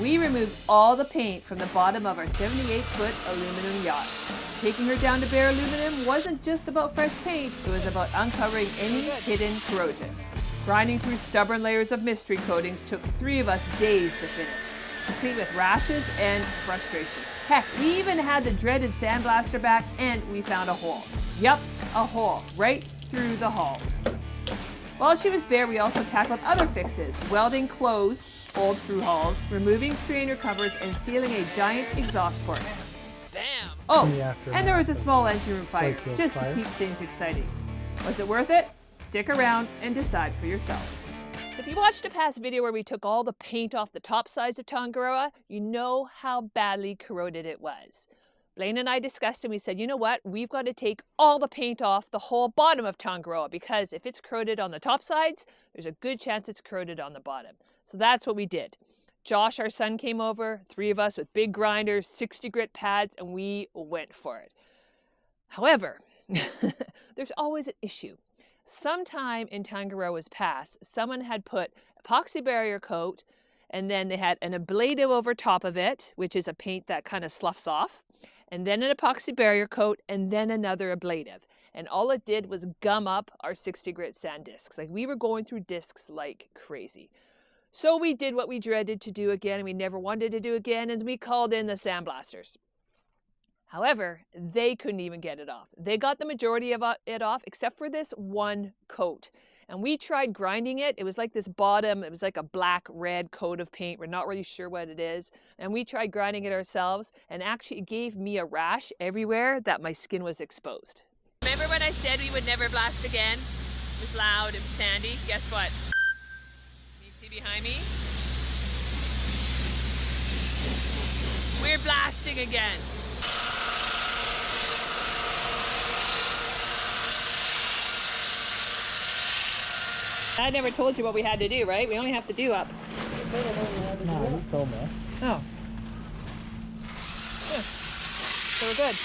We removed all the paint from the bottom of our 78-foot aluminum yacht. Taking her down to bare aluminum wasn't just about fresh paint, it was about uncovering any hidden corrosion. Grinding through stubborn layers of mystery coatings took 3 of us days to finish, complete with rashes and frustration. Heck, we even had the dreaded sandblaster back and we found a hole. Yup, a hole right through the hull. While she was bare, we also tackled other fixes, welding closed old thruhulls, removing strainer covers, and sealing a giant exhaust port. Bam! Oh, and there was a small engine room fire, just to keep things exciting. Was it worth it? Stick around and decide for yourself. So if you watched a past video where we took all the paint off the top sides of Tangaroa, you know how badly corroded it was. Blaine and I discussed and we said, you know what, we've got to take all the paint off the whole bottom of Tangaroa, because if it's corroded on the top sides, there's a good chance it's corroded on the bottom. So that's what we did. Josh, our son, came over, 3 of us with big grinders, 60 grit pads, and we went for it. However, there's always an issue. Sometime in Tangaroa's past, someone had put epoxy barrier coat, and then they had an ablative over top of it, which is a paint that kind of sloughs off, and then an epoxy barrier coat, and then another ablative. And all it did was gum up our 60 grit sand discs. Like, we were going through discs like crazy. So we did what we dreaded to do again, and we never wanted to do again, and we called in the sandblasters. However, they couldn't even get it off. They got the majority of it off, except for this one coat. And we tried grinding it. It was like this bottom, it was like a black-red coat of paint. We're not really sure what it is. And we tried grinding it ourselves, and actually it gave me a rash everywhere that my skin was exposed. Remember when I said we would never blast again? It was loud and sandy. Guess what? Can you see behind me? We're blasting again. I never told you what we had to do, right? We only have to do up. No, you told me. Oh. Yeah. So we're good.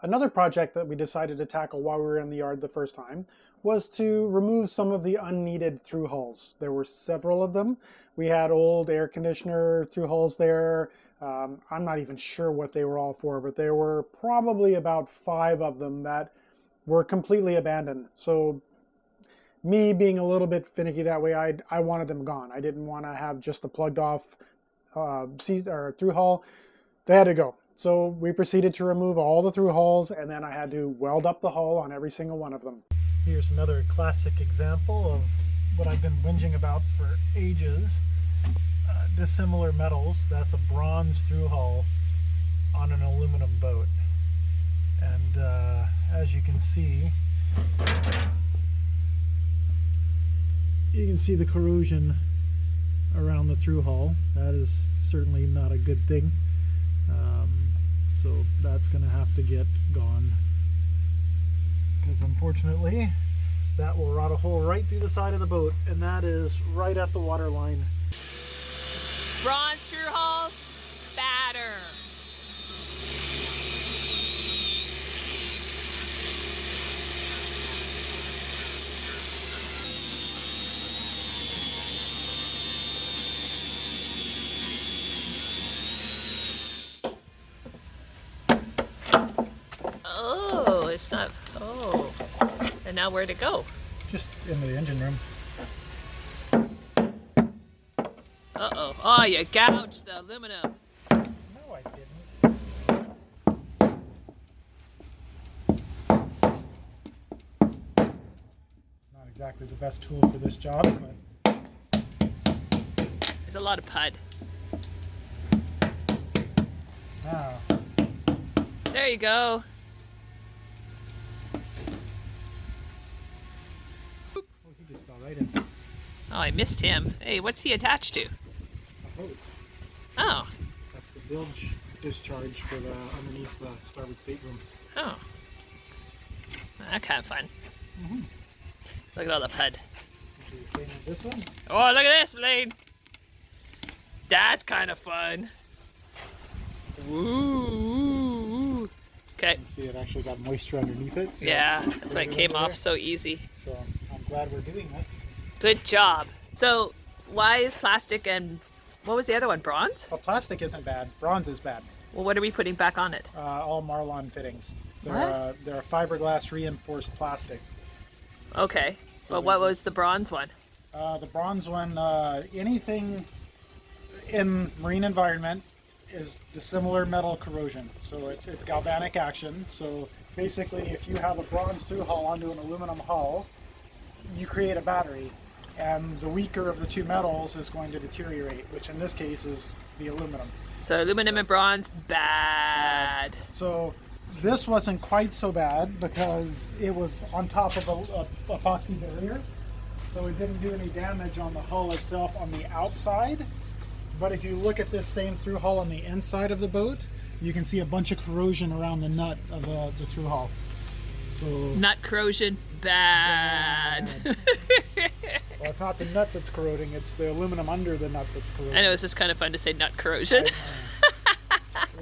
Another project that we decided to tackle while we were in the yard the first time was to remove some of the unneeded through hulls. There were several of them. We had old air conditioner through hulls there. I'm not even sure what they were all for, but there were probably about 5 of them that were completely abandoned. So me being a little bit finicky that way, I wanted them gone. I didn't want to have just a plugged off through hull. They had to go. So we proceeded to remove all the through hulls, and then I had to weld up the hull on every single one of them. Here's another classic example of what I've been whinging about for ages. Dissimilar metals. That's a bronze through hull on an aluminum boat. And as you can see the corrosion around the through hull. That is certainly not a good thing. So that's going to have to get gone, because unfortunately that will rot a hole right through the side of the boat, and that is right at the water line. Bronze through hull, batter. It's not, oh, and now where'd it go? Just into the engine room. Uh-oh, oh, you gouged the aluminum. No, I didn't. It's not exactly the best tool for this job, but there's a lot of pud. Now. There you go. Right in. Oh, I missed him. Hey, what's he attached to? A hose. Oh. That's the bilge discharge for the underneath the starboard stateroom. Oh. That kind of fun. Mm-hmm. Look at all the pud. Same with this one. Oh, look at this, Blaine. That's kind of fun. Ooh. Okay. You can see it actually got moisture underneath it. So Yeah, that's why it came off so easy. So I'm glad we're doing this. Good job. So why is plastic and what was the other one? Bronze? Well, plastic isn't bad. Bronze is bad. Well, what are we putting back on it? All Marlon fittings. They're a fiberglass reinforced plastic. Okay. So But what was the bronze one? The bronze one, anything in marine environment is dissimilar metal corrosion. So it's galvanic action. So basically, if you have a bronze through hull onto an aluminum hull, you create a battery, and the weaker of the two metals is going to deteriorate, which in this case is the aluminum. So aluminum and bronze, bad. So this wasn't quite so bad because it was on top of a epoxy barrier, so it didn't do any damage on the hull itself on the outside. But if you look at this same through hull on the inside of the boat, you can see a bunch of corrosion around the nut of the through hull. So Nut corrosion, bad. well, it's not the nut that's corroding, it's the aluminum under the nut that's corroding. I know, it's just kind of fun to say nut corrosion. It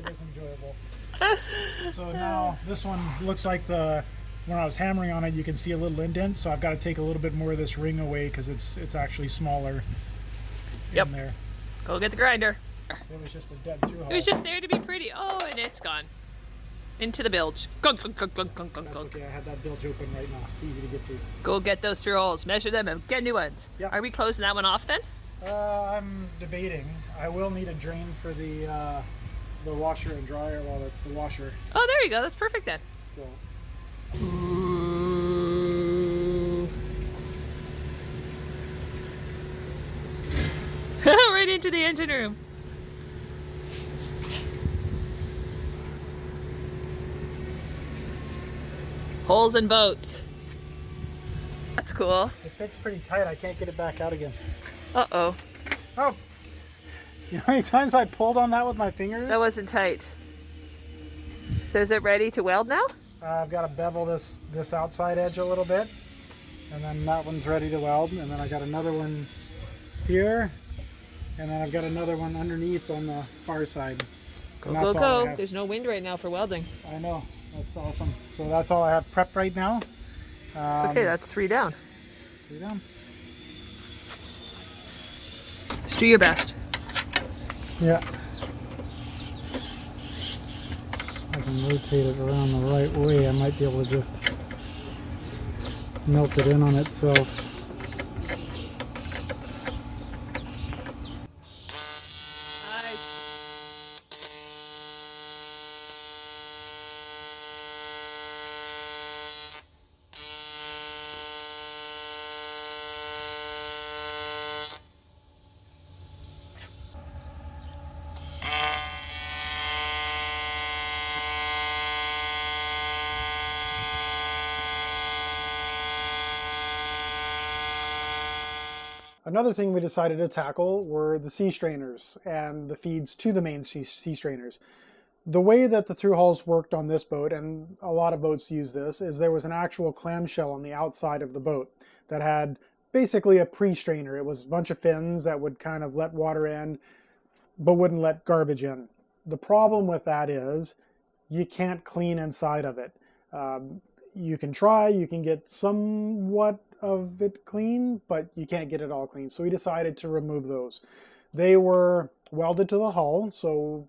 is enjoyable. So now this one looks like when I was hammering on it, you can see a little indent, so I've got to take a little bit more of this ring away because it's actually smaller in there. Go get the grinder. It was just a dead through hull. It was just there to be pretty. Oh, and it's gone. Into the bilge. Gunk, gunk, gunk, gunk, gunk, That's gunk. okay, I had that bilge open right now. It's easy to get to. Go get those thruhulls, measure them, and get new ones. Yep. Are we closing that one off then? I'm debating. I will need a drain for the washer and dryer, the washer. Oh, there you go. That's perfect then. So. Ooh. Right into the engine room. Holes in boats. That's cool. It fits pretty tight. I can't get it back out again. Uh-oh. Oh! You know how many times I pulled on that with my fingers? That wasn't tight. So is it ready to weld now? I've got to bevel this outside edge a little bit. And then that one's ready to weld. And then I got another one here. And then I've got another one underneath on the far side. Go, go, go. There's no wind right now for welding. I know. That's awesome. So that's all I have prepped right now. It's okay, that's 3 down. 3 down. Just do your best. Yeah. I can rotate it around the right way. I might be able to just melt it in on itself. Another thing we decided to tackle were the sea strainers and the feeds to the main sea strainers. The way that the through hulls worked on this boat, and a lot of boats use this, is there was an actual clamshell on the outside of the boat that had basically a pre-strainer. It was a bunch of fins that would kind of let water in, but wouldn't let garbage in. The problem with that is you can't clean inside of it. You can try, you can get somewhat of it clean, but you can't get it all clean. So we decided to remove those. They were welded to the hull, so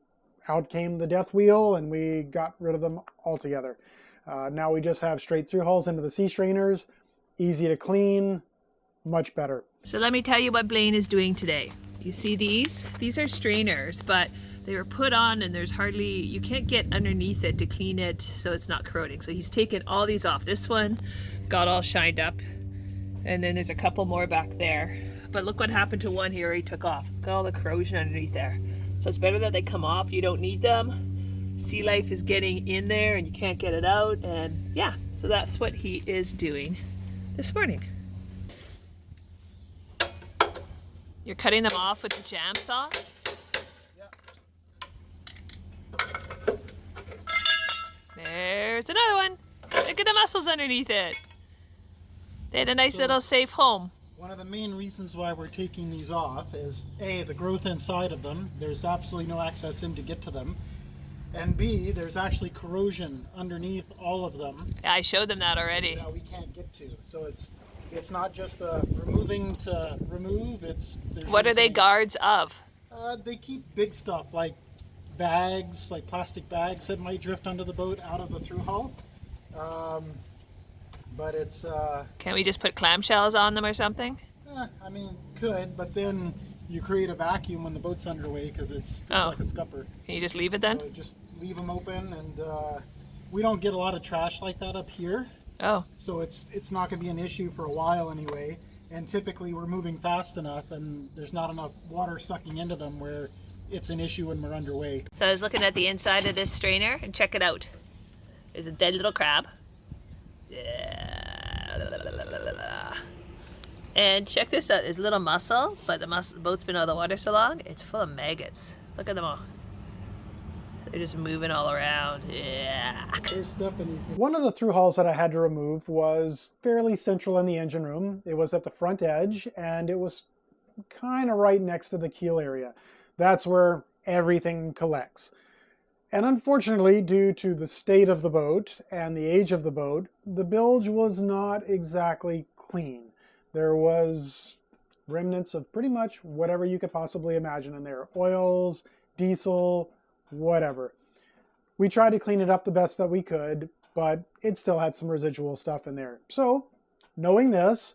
out came the death wheel and we got rid of them altogether. Now we just have straight through hulls into the sea strainers, easy to clean, much better. So let me tell you what Blaine is doing today. You see these? These are strainers, but they were put on and there's hardly, you can't get underneath it to clean it so it's not corroding. So he's taken all these off. This one got all shined up. And then there's a couple more back there. But look what happened to one here he took off. Look at all the corrosion underneath there. So it's better that they come off. You don't need them. Sea life is getting in there and you can't get it out. And yeah, so that's what he is doing this morning. You're cutting them off with the jam saw? Yeah. There's another one. Look at the muscles underneath it. They had a nice little safe home. One of the main reasons why we're taking these off is A, the growth inside of them. There's absolutely no access in to get to them. And B, there's actually corrosion underneath all of them. Yeah, I showed them that already. That we can't get to. So it's not just removing to remove. What are they guards of? They keep big stuff like bags, like plastic bags that might drift under the boat out of the through hull. But it's... Can't we just put clamshells on them or something? I mean, could, but then you create a vacuum when the boat's underway because it's like a scupper. Can you just leave it then? So just leave them open, and we don't get a lot of trash like that up here. Oh. So it's not going to be an issue for a while anyway. And typically we're moving fast enough and there's not enough water sucking into them where it's an issue when we're underway. So I was looking at the inside of this strainer and check it out. There's a dead little crab. Yeah. And check this out. There's a little mussel, but the boat's been out of the water so long, it's full of maggots. Look at them all. They're just moving all around. Yeah. There's stuff in these. One of the through hulls that I had to remove was fairly central in the engine room. It was at the front edge and it was kind of right next to the keel area. That's where everything collects. And unfortunately, due to the state of the boat and the age of the boat, the bilge was not exactly clean. There was remnants of pretty much whatever you could possibly imagine in there. Oils, diesel, whatever. We tried to clean it up the best that we could, but it still had some residual stuff in there. So, knowing this,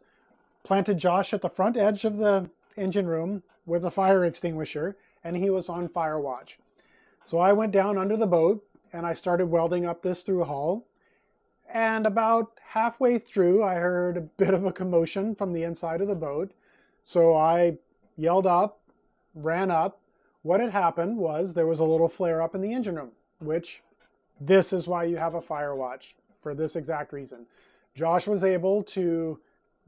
planted Josh at the front edge of the engine room with a fire extinguisher, and he was on fire watch. So I went down under the boat and I started welding up this through hull. And about halfway through, I heard a bit of a commotion from the inside of the boat. So I yelled up, ran up. What had happened was there was a little flare up in the engine room, which this is why you have a fire watch, for this exact reason. Josh was able to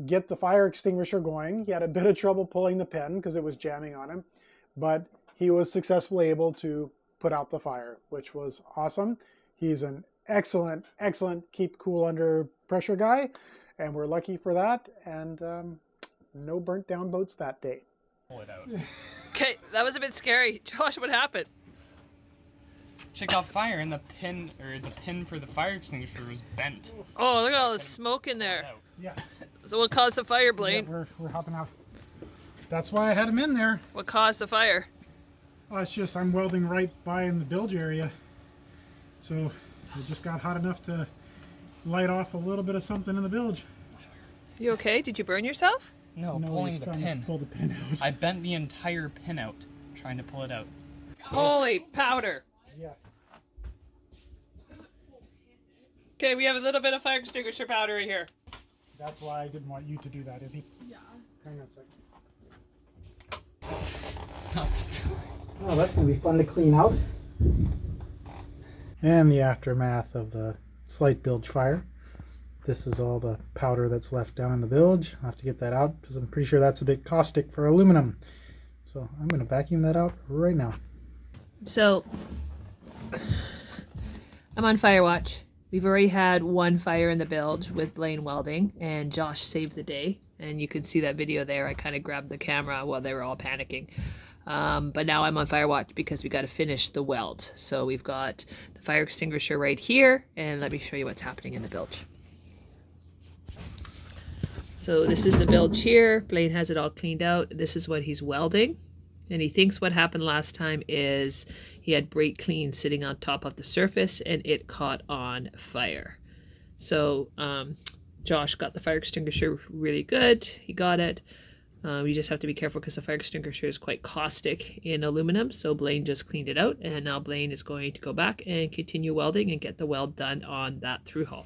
get the fire extinguisher going. He had a bit of trouble pulling the pin because it was jamming on him, but he was successfully able to put out the fire, which was awesome. He's an excellent keep cool under pressure guy, and we're lucky for that, and no burnt down boats that day. Pull it out. Okay, that was a bit scary. Josh, what happened? Check out fire, and the pin for the fire extinguisher was bent. Oh, look at all the smoke in there. Yeah. So what caused the fire, Blaine? Yeah, we're hopping out. That's why I had him in there. What caused the fire? Oh, it's just I'm welding right by in the bilge area. So it just got hot enough to light off a little bit of something in the bilge. You okay? Did you burn yourself? No, No, pulling he's the trying to pin. pull the pin out. I bent the entire pin out, trying to pull it out. Holy powder. Yeah. Okay, we have a little bit of fire extinguisher powder in here. That's why I didn't want you to do that, Izzy. Yeah. Hang on a second. Oh, that's going to be fun to clean out. And the aftermath of the slight bilge fire. This is all the powder that's left down in the bilge. I'll have to get that out because I'm pretty sure that's a bit caustic for aluminum. So I'm going to vacuum that out right now. So, I'm on fire watch. We've already had one fire in the bilge with Blaine welding, and Josh saved the day. And you can see that video there. I kind of grabbed the camera while they were all panicking. But now I'm on fire watch because we got to finish the weld. So we've got the fire extinguisher right here, and let me show you what's happening in the bilge. So this is the bilge here. Blaine has it all cleaned out. This is what he's welding. And he thinks what happened last time is he had brake clean sitting on top of the surface and it caught on fire. So Josh got the fire extinguisher really good. He got it. You just have to be careful because the fire extinguisher is quite caustic in aluminum. So Blaine just cleaned it out, and now Blaine is going to go back and continue welding and get the weld done on that through hull.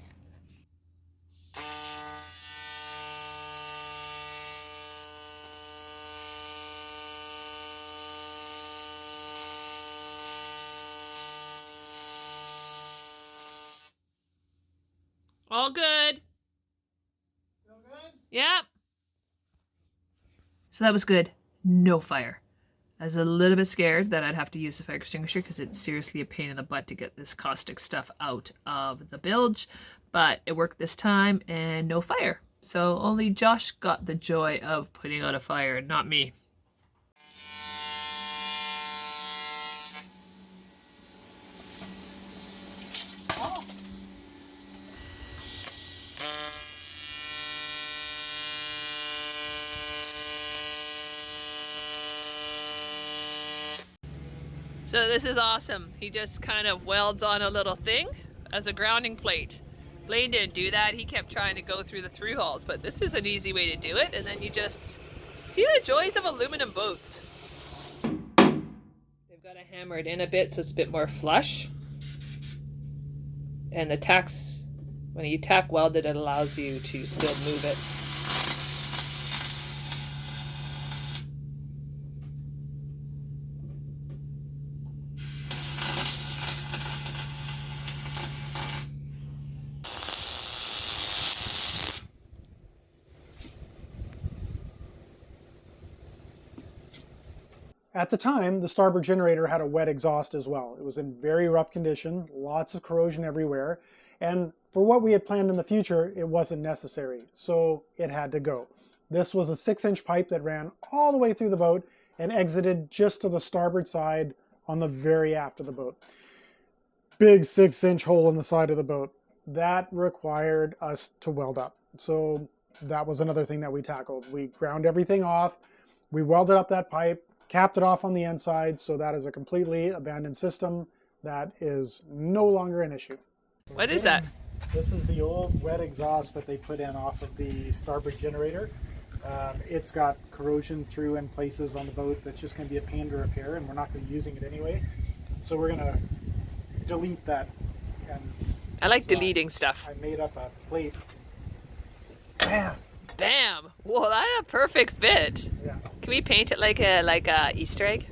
All good. Still good? Yep. So that was good. No fire. I was a little bit scared that I'd have to use the fire extinguisher because it's seriously a pain in the butt to get this caustic stuff out of the bilge, but it worked this time and no fire. So only Josh got the joy of putting out a fire, not me. So this is awesome. He just kind of welds on a little thing as a grounding plate. Blaine didn't do that. He kept trying to go through the through hulls, but this is an easy way to do it. And then you just see the joys of aluminum boats. They've got to hammer it in a bit so it's a bit more flush. And the tacks, when you tack welded, it allows you to still move it. At the time, the starboard generator had a wet exhaust as well. It was in very rough condition, lots of corrosion everywhere, and for what we had planned in the future, it wasn't necessary, so it had to go. This was a 6-inch pipe that ran all the way through the boat and exited just to the starboard side on the very aft of the boat. Big 6-inch hole in the side of the boat. That required us to weld up. So that was another thing that we tackled. We ground everything off, we welded up that pipe, capped it off on the inside, so that is a completely abandoned system. That is no longer an issue. What is that? This is the old wet exhaust that they put in off of the starboard generator. It's got corrosion through in places on the boat that's just going to be a pain to repair, and we're not going to be using it anyway. So we're going to delete that. And I like deleting stuff. I made up a plate. Bam! Bam! Whoa, that's a perfect fit. Yeah. Can we paint it like a Easter egg?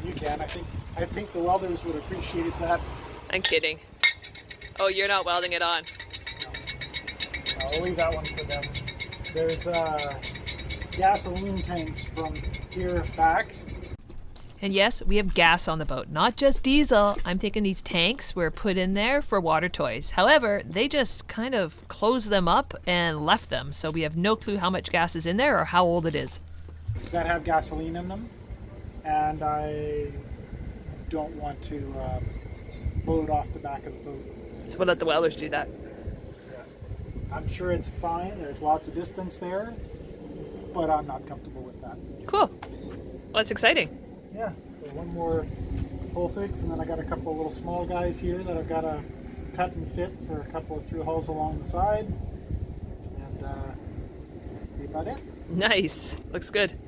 You can. I think the welders would appreciate that. I'm kidding. Oh, you're not welding it on. No. I'll leave that one for them. There's gasoline tanks from here back. And yes, we have gas on the boat, not just diesel. I'm thinking these tanks were put in there for water toys. However, they just kind of closed them up and left them. So we have no clue how much gas is in there or how old it is. That have gasoline in them. And I don't want to blow it off the back of the boat. So we'll let the welders do that. Yeah. I'm sure it's fine. There's lots of distance there. But I'm not comfortable with that. Cool. Well, that's exciting. Yeah, so one more hole fix, and then I got a couple of little small guys here that I've got to cut and fit for a couple of through hulls along the side, and be about it. Nice. Looks good.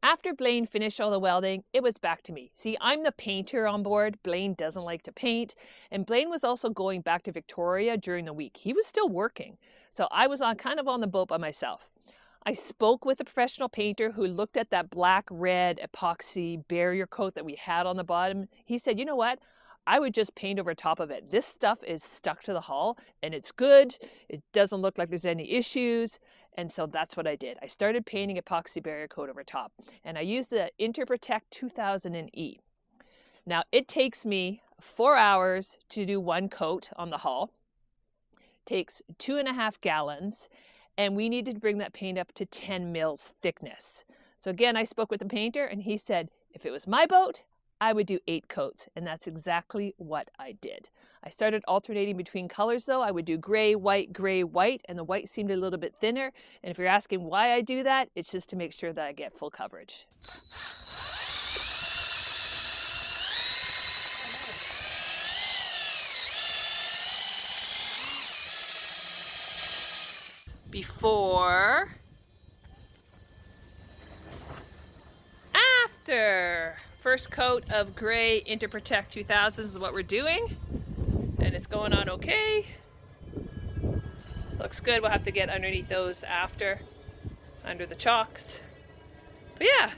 After Blaine finished all the welding, it was back to me. See, I'm the painter on board. Blaine doesn't like to paint, and Blaine was also going back to Victoria during the week. He was still working, so I was kind of on the boat by myself. I spoke with a professional painter who looked at that black-red epoxy barrier coat that we had on the bottom. He said, you know what? I would just paint over top of it. This stuff is stuck to the hull and it's good. It doesn't look like there's any issues. And so that's what I did. I started painting epoxy barrier coat over top, and I used the Interprotect 2000E. Now it takes me 4 hours to do one coat on the hull. It takes 2.5 gallons. And we needed to bring that paint up to 10 mils thickness. So again, I spoke with the painter and he said, if it was my boat, I would do 8 coats. And that's exactly what I did. I started alternating between colors though. I would do gray, white, and the white seemed a little bit thinner. And if you're asking why I do that, it's just to make sure that I get full coverage. Before, after. First coat of gray Interprotect 2000 is what we're doing, and it's going on okay. Looks good. We'll have to get underneath those after, under the chalks. But yeah,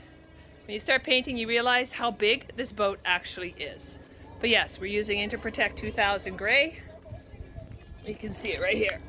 when you start painting, you realize how big this boat actually is. But yes, we're using Interprotect 2000 gray. You can see it right here.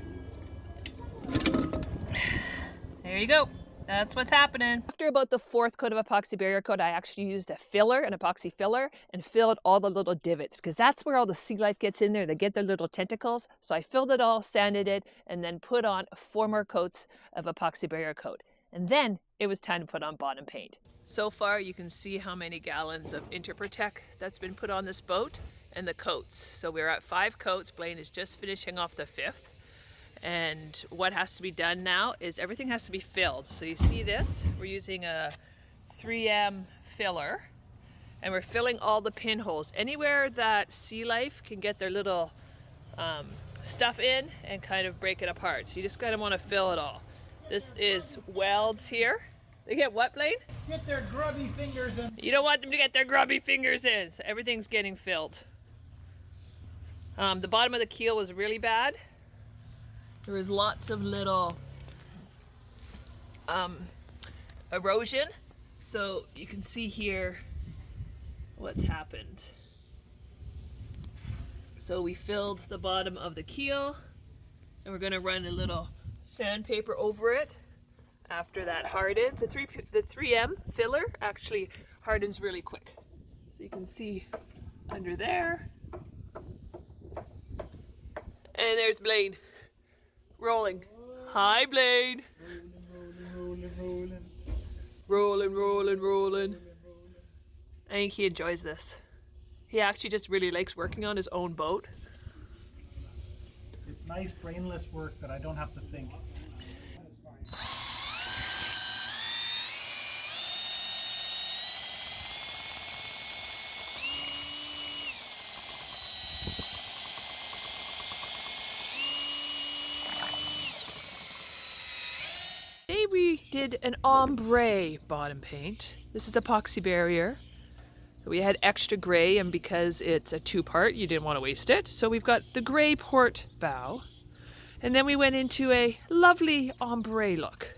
There you go. That's what's happening. After about the 4th coat of epoxy barrier coat, I actually used a filler, an epoxy filler, and filled all the little divots because that's where all the sea life gets in there. They get their little tentacles. So I filled it all, sanded it, and then put on 4 more coats of epoxy barrier coat. And then it was time to put on bottom paint. So far, you can see how many gallons of Interprotect that's been put on this boat and the coats. So we're at 5 coats. Blaine is just finishing off the 5th. And what has to be done now is everything has to be filled. So you see this, we're using a 3M filler and we're filling all the pinholes. Anywhere that sea life can get their little stuff in and kind of break it apart. So you just kind of want to fill it all. This is welds here. They get what, Blaine? Get their grubby fingers in. You don't want them to get their grubby fingers in. So everything's getting filled. The bottom of the keel was really bad. There was lots of little erosion. So you can see here what's happened. So we filled the bottom of the keel and we're going to run a little sandpaper over it after that hardens. The 3M filler actually hardens really quick. So you can see under there. And there's Blaine. Rolling. Hi, Blaine. Rolling, rolling, rolling. I think he enjoys this. He actually just really likes working on his own boat. It's nice brainless work that I don't have to think. Today we did an ombre bottom paint. This is epoxy barrier. We had extra gray, and because it's a 2-part, you didn't want to waste it. So we've got the gray port bow. And then we went into a lovely ombre look.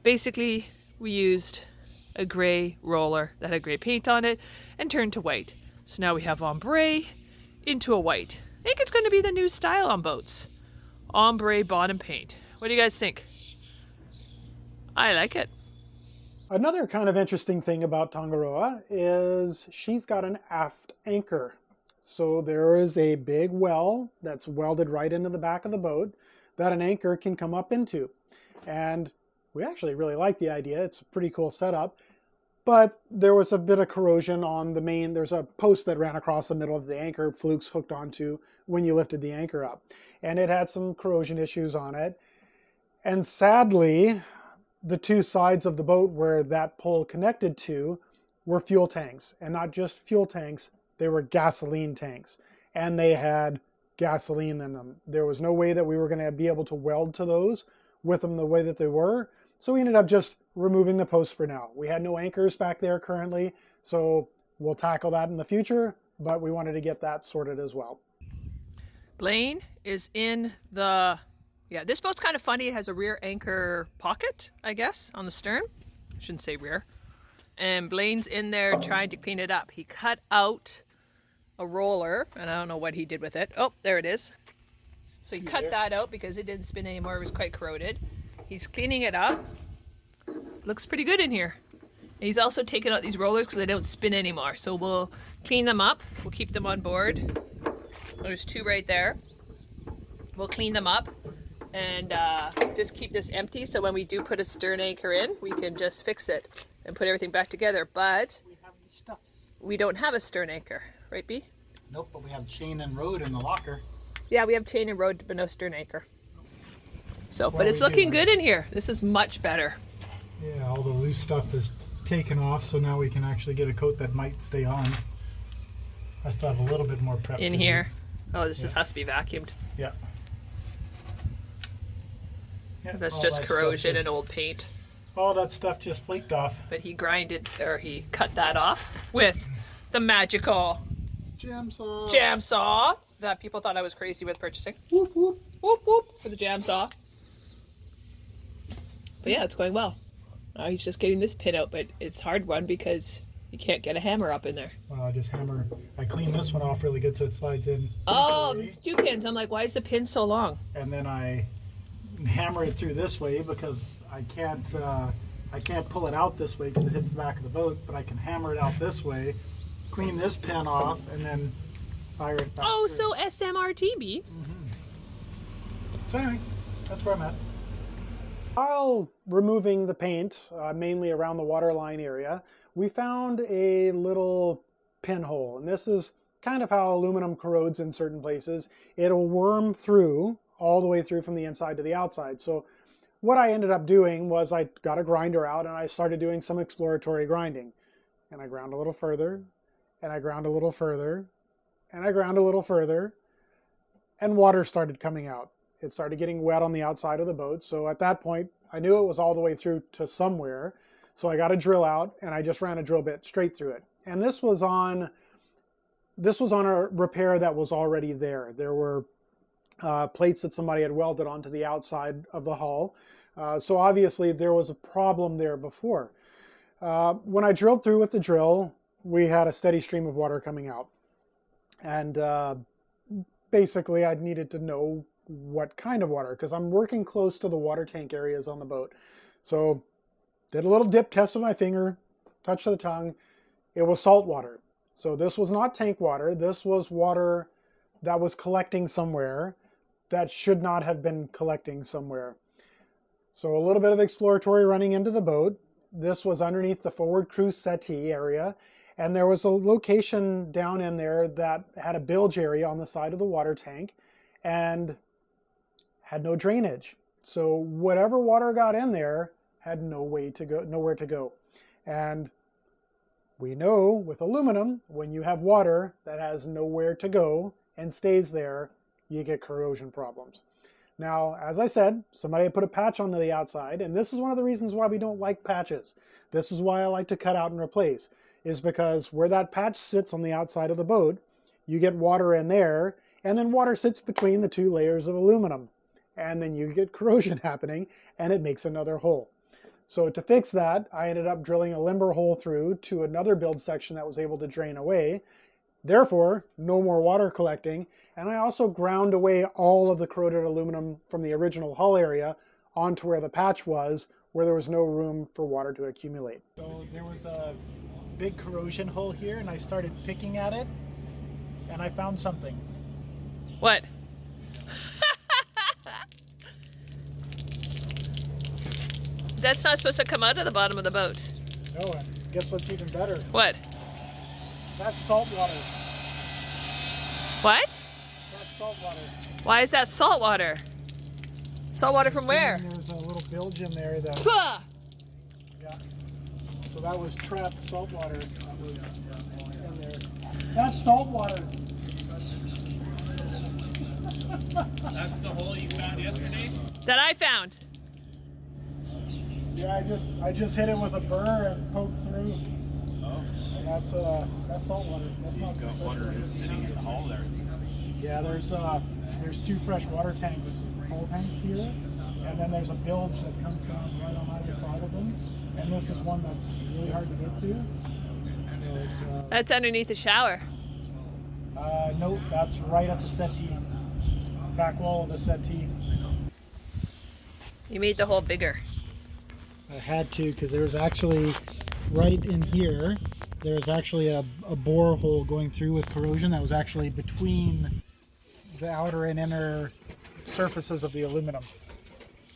Basically, we used a gray roller that had gray paint on it and turned to white. So now we have ombre into a white. I think it's going to be the new style on boats. Ombre bottom paint. What do you guys think? I like it. Another kind of interesting thing about Tangaroa is she's got an aft anchor. So there is a big well that's welded right into the back of the boat that an anchor can come up into. And we actually really like the idea. It's a pretty cool setup. But there was a bit of corrosion on the main. There's a post that ran across the middle of the anchor Fluke's hooked onto when you lifted the anchor up. And it had some corrosion issues on it. And sadly, the 2 sides of the boat where that pole connected to were fuel tanks. And not just fuel tanks, they were gasoline tanks. And they had gasoline in them. There was no way that we were going to be able to weld to those with them the way that they were. So we ended up just removing the post for now. We had no anchors back there currently, so we'll tackle that in the future, but we wanted to get that sorted as well. Blaine is in the... Yeah, this boat's kind of funny. It has a rear anchor pocket, I guess, on the stern. I shouldn't say rear. And Blaine's in there trying to clean it up. He cut out a roller, and I don't know what he did with it. Oh, there it is. So he cut that out because it didn't spin anymore. It was quite corroded. He's cleaning it up. Looks pretty good in here. And he's also taken out these rollers because they don't spin anymore. So we'll clean them up. We'll keep them on board. There's 2 right there. We'll clean them up and just keep this empty. So when we do put a stern anchor in, we can just fix it and put everything back together. But We have the stuffs. we don't have a stern anchor, right, B? Nope, but we have chain and rod in the locker. Yeah, we have chain and rod, but no stern anchor. So, Well, but it's we do, looking right? good in here. This is much better. Yeah, all the loose stuff is taken off, so now we can actually get a coat that might stay on. I still have a little bit more prep In to do. here. Oh, this just has to be vacuumed. Yeah. Yeah, That's all just that stuff corrosion just- and old paint. all that stuff just flaked off. But he grinded, or he cut that off with the magical Jam saw. jam saw that people thought I was crazy with purchasing. Whoop, whoop. Whoop whoop for the jam saw. But yeah, it's going well. He's just getting this pin out, but it's a hard one because you can't get a hammer up in there. Well, I cleaned this one off really good so it slides in. Oh, easily. it's 2 pins. I'm like, why is the pin so long? And then I hammer it through this way because I can't pull it out this way because it hits the back of the boat, but I can hammer it out this way, clean this pin off, and then fire it back Oh, through. so SMRTB. So anyway, that's where I'm at. While removing the paint, mainly around the waterline area, we found a little pinhole. And this is kind of how aluminum corrodes in certain places. It'll worm through all the way through from the inside to the outside. So what I ended up doing was I got a grinder out and I started doing some exploratory grinding. And I ground a little further, and I ground a little further, and I ground a little further, and water started coming out. It started getting wet on the outside of the boat. So at that point, I knew it was all the way through to somewhere. So I got a drill out and I just ran a drill bit straight through it. And this was on a repair that was already there. There were plates that somebody had welded onto the outside of the hull. So obviously there was a problem there before. When I drilled through with the drill, we had a steady stream of water coming out. And basically I needed to know what kind of water, because I'm working close to the water tank areas on the boat. So did a little dip test with my finger, touch of the tongue. It was salt water. So this was not tank water. This was water that was collecting somewhere that should not have been collecting somewhere. So a little bit of exploratory running into the boat. This was underneath the forward cruise settee area. And there was a location down in there that had a bilge area on the side of the water tank and had no drainage. So whatever water got in there had nowhere to go. And we know with aluminum, when you have water that has nowhere to go and stays there, you get corrosion problems. Now, as I said, somebody had put a patch onto the outside, and this is one of the reasons why we don't like patches. This is why I like to cut out and replace, is because where that patch sits on the outside of the boat, you get water in there, and then water sits between the two layers of aluminum. And then you get corrosion happening, and it makes another hole. So to fix that, I ended up drilling a limber hole through to another build section that was able to drain away. Therefore, no more water collecting. And I also ground away all of the corroded aluminum from the original hull area onto where the patch was, where there was no room for water to accumulate. So there was a big corrosion hole here, and I started picking at it, and I found something. What? That's not supposed to come out of the bottom of the boat. No, and guess what's even better? What? That's salt water. What? That's salt water. Why is that salt water? Salt water from where? And there's a little bilge in there that, Bah! yeah. So that was trapped salt water that was in there. That's salt water. That's the hole you found yesterday? That I found. Yeah, I just hit it with a burr and poked through. Oh. And that's salt water. That's not Got fresh water just sitting in the hall there. Yeah, there's two fresh water tanks, hull tanks here, and then there's a bilge that comes down right on either side of them. And this is one that's really hard to get to. So it's, That's underneath the shower. nope, that's right at the settee, back wall of the settee. You made the hole bigger. I had to, because there was actually right in here, there's actually a borehole going through with corrosion that was actually between the outer and inner surfaces of the aluminum.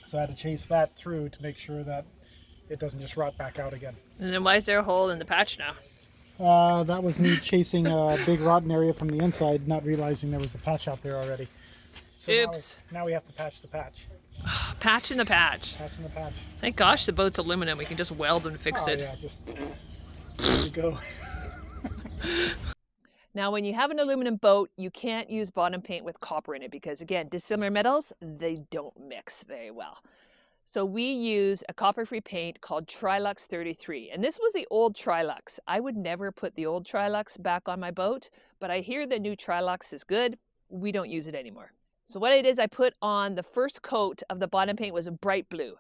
So I had to chase that through to make sure that it doesn't just rot back out again. And then why is there a hole in the patch now? That was me chasing a big rotten area from the inside, not realizing there was a patch out there already. So Oops. Now we have to patch the patch. Patch in the patch. Patch in the patch. Thank gosh the boat's aluminum. We can just weld and fix it. Yeah, just there you go. Now, when you have an aluminum boat, you can't use bottom paint with copper in it because, again, dissimilar metals, they don't mix very well. So we use a copper-free paint called Trilux 33. And this was the old Trilux. I would never put the old Trilux back on my boat, but I hear the new Trilux is good. We don't use it anymore. So what it is I put on the first coat of the bottom paint was a bright blue.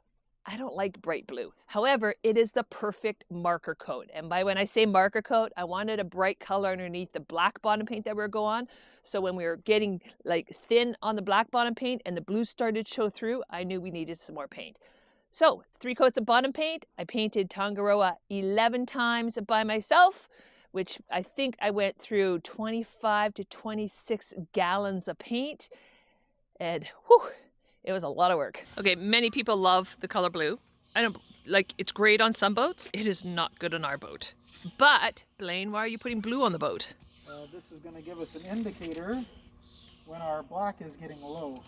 I don't like bright blue. However, it is the perfect marker coat. And by when I say marker coat, I wanted a bright color underneath the black bottom paint that we were going on. So when we were getting like thin on the black bottom paint and the blue started to show through, I knew we needed some more paint. So 3 coats of bottom paint. I painted Tangaroa 11 times by myself, which I think I went through 25 to 26 gallons of paint. And whew, it was a lot of work. Okay, many people love the color blue. I don't like, it's great on some boats. It is not good on our boat. But Blaine, why are you putting blue on the boat? Well, this is going to give us an indicator when our black is getting low.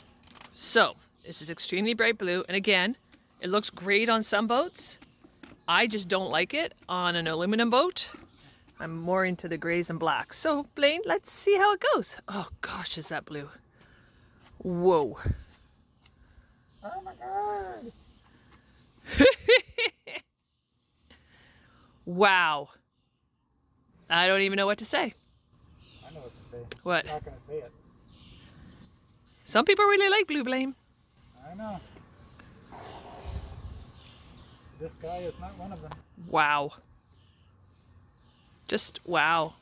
So this is extremely bright blue. And again, it looks great on some boats. I just don't like it on an aluminum boat. I'm more into the grays and blacks. So Blaine, let's see how it goes. Oh gosh, is that blue? Whoa. Oh my God. Wow. I don't even know what to say. I know what to say. What? I'm not going to say it. Some people really like blue, Blaine. I know. This guy is not one of them. Wow. Just wow.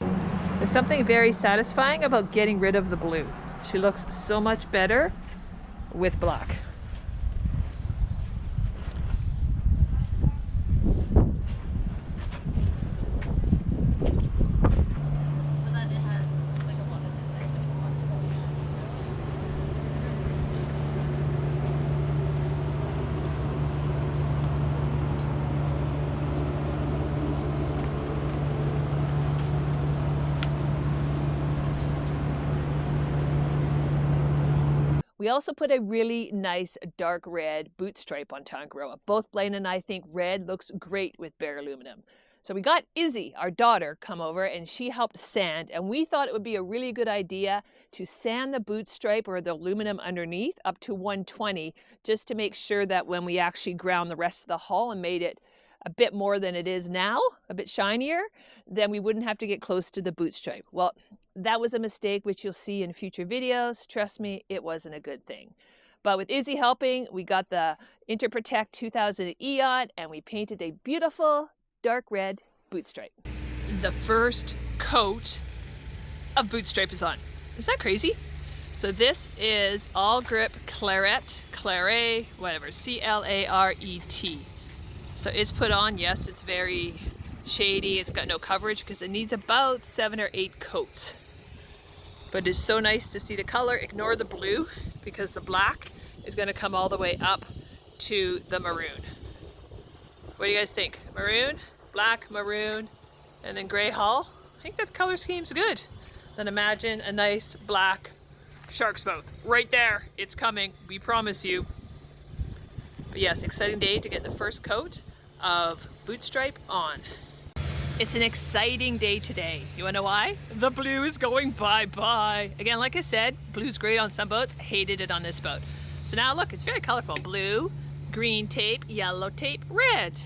There's something very satisfying about getting rid of the blue. She looks so much better with black. We also put a really nice dark red boot stripe on Tangaroa. Both Blaine and I think red looks great with bare aluminum. So we got Izzy, our daughter, come over and she helped sand, and we thought it would be a really good idea to sand the boot stripe or the aluminum underneath up to 120 just to make sure that when we actually ground the rest of the hull and made it a bit more than it is now, a bit shinier, then we wouldn't have to get close to the boot stripe. Well, that was a mistake, which you'll see in future videos. Trust me, it wasn't a good thing. But with Izzy helping, we got the Interprotect 2000 Yacht and we painted a beautiful dark red boot stripe. The first coat of boot stripe is on. Is that crazy? So this is All Grip Claret, whatever, C-L-A-R-E-T. So it's put on, yes, it's very shady, it's got no coverage because it needs about 7 or 8 coats. But it's so nice to see the color. Ignore the blue because the black is going to come all the way up to the maroon. What do you guys think? Maroon, black, maroon, and then gray hull? I think that color scheme's good. Then imagine a nice black shark's mouth. Right there, it's coming, we promise you. But yes, exciting day to get the first coat of boot stripe on. It's an exciting day today. You wanna know why? The blue is going bye-bye. Again, like I said, blue's great on some boats, hated it on this boat. So now look, it's very colorful. Blue, green tape, yellow tape, red.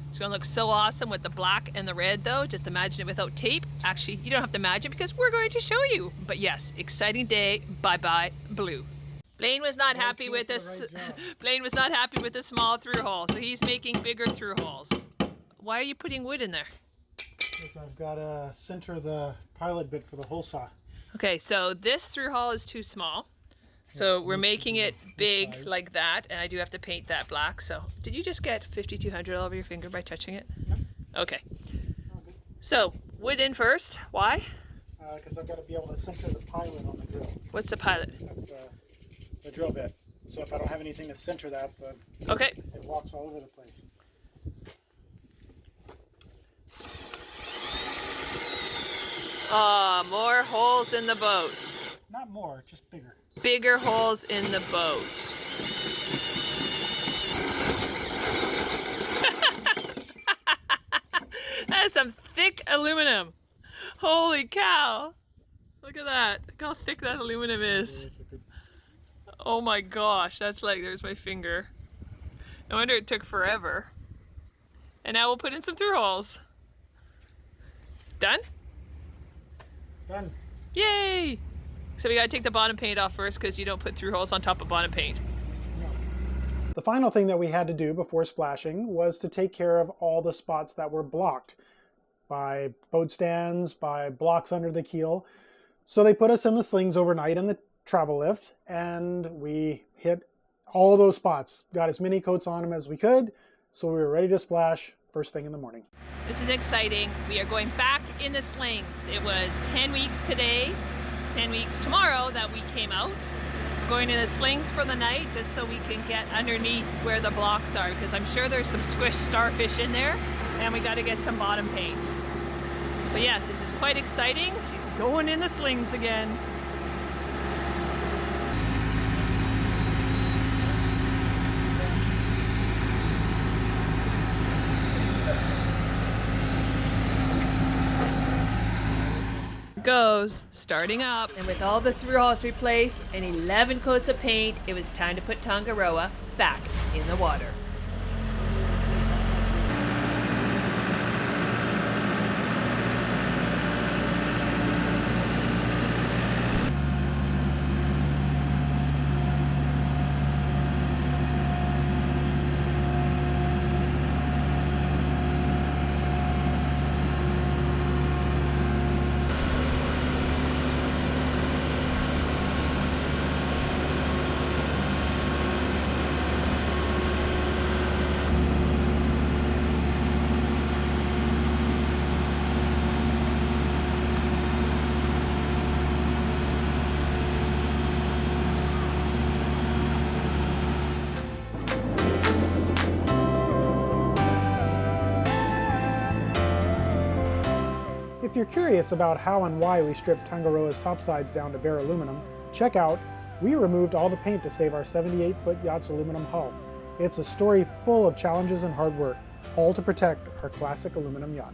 It's gonna look so awesome with the black and the red though. Just imagine it without tape. Actually, you don't have to imagine because we're going to show you. But yes, exciting day, bye-bye blue. Blaine was not happy with this. Blaine was not happy with the small through hole, so he's making bigger through holes. Why are you putting wood in there? Because I've got to center the pilot bit for the hole saw. Okay, so this through hole is too small. So we're making it big like that, and I do have to paint that black. So did you just get 5200 all over your finger by touching it? No. Okay. So wood in first. Why? Because I've got to be able to center the pilot on the drill. What's the pilot? That's the drill bit. So if I don't have anything to center that, okay, it walks all over the place. Ah, more holes in the boat. Not more, just bigger. Bigger holes in the boat. That is some thick aluminum. Holy cow. Look at that. Look how thick that aluminum is. Oh my gosh, that's like, there's my finger. No wonder it took forever. And now we'll put in some through holes. Done? Done. Yay! So we gotta take the bottom paint off first because you don't put through holes on top of bottom paint. The final thing that we had to do before splashing was to take care of all the spots that were blocked by boat stands, by blocks under the keel. So they put us in the slings overnight in the travel lift, and we hit all those spots, got as many coats on them as we could, so we were ready to splash first thing in the morning. This is exciting. We are going back in the slings. It was 10 weeks today, 10 weeks tomorrow that we came out. We're going to the slings for the night just so we can get underneath where the blocks are, because I'm sure there's some squished starfish in there, and we got to get some bottom paint. But yes, this is quite exciting. She's going in the slings again. Goes, starting up. And with all the thruhulls replaced and 11 coats of paint, it was time to put Tangaroa back in the water. If you're curious about how and why we stripped Tangaroa's topsides down to bare aluminum, check out We Removed All the Paint to Save Our 78-Foot Yacht's Aluminum Hull. It's a story full of challenges and hard work, all to protect our classic aluminum yacht.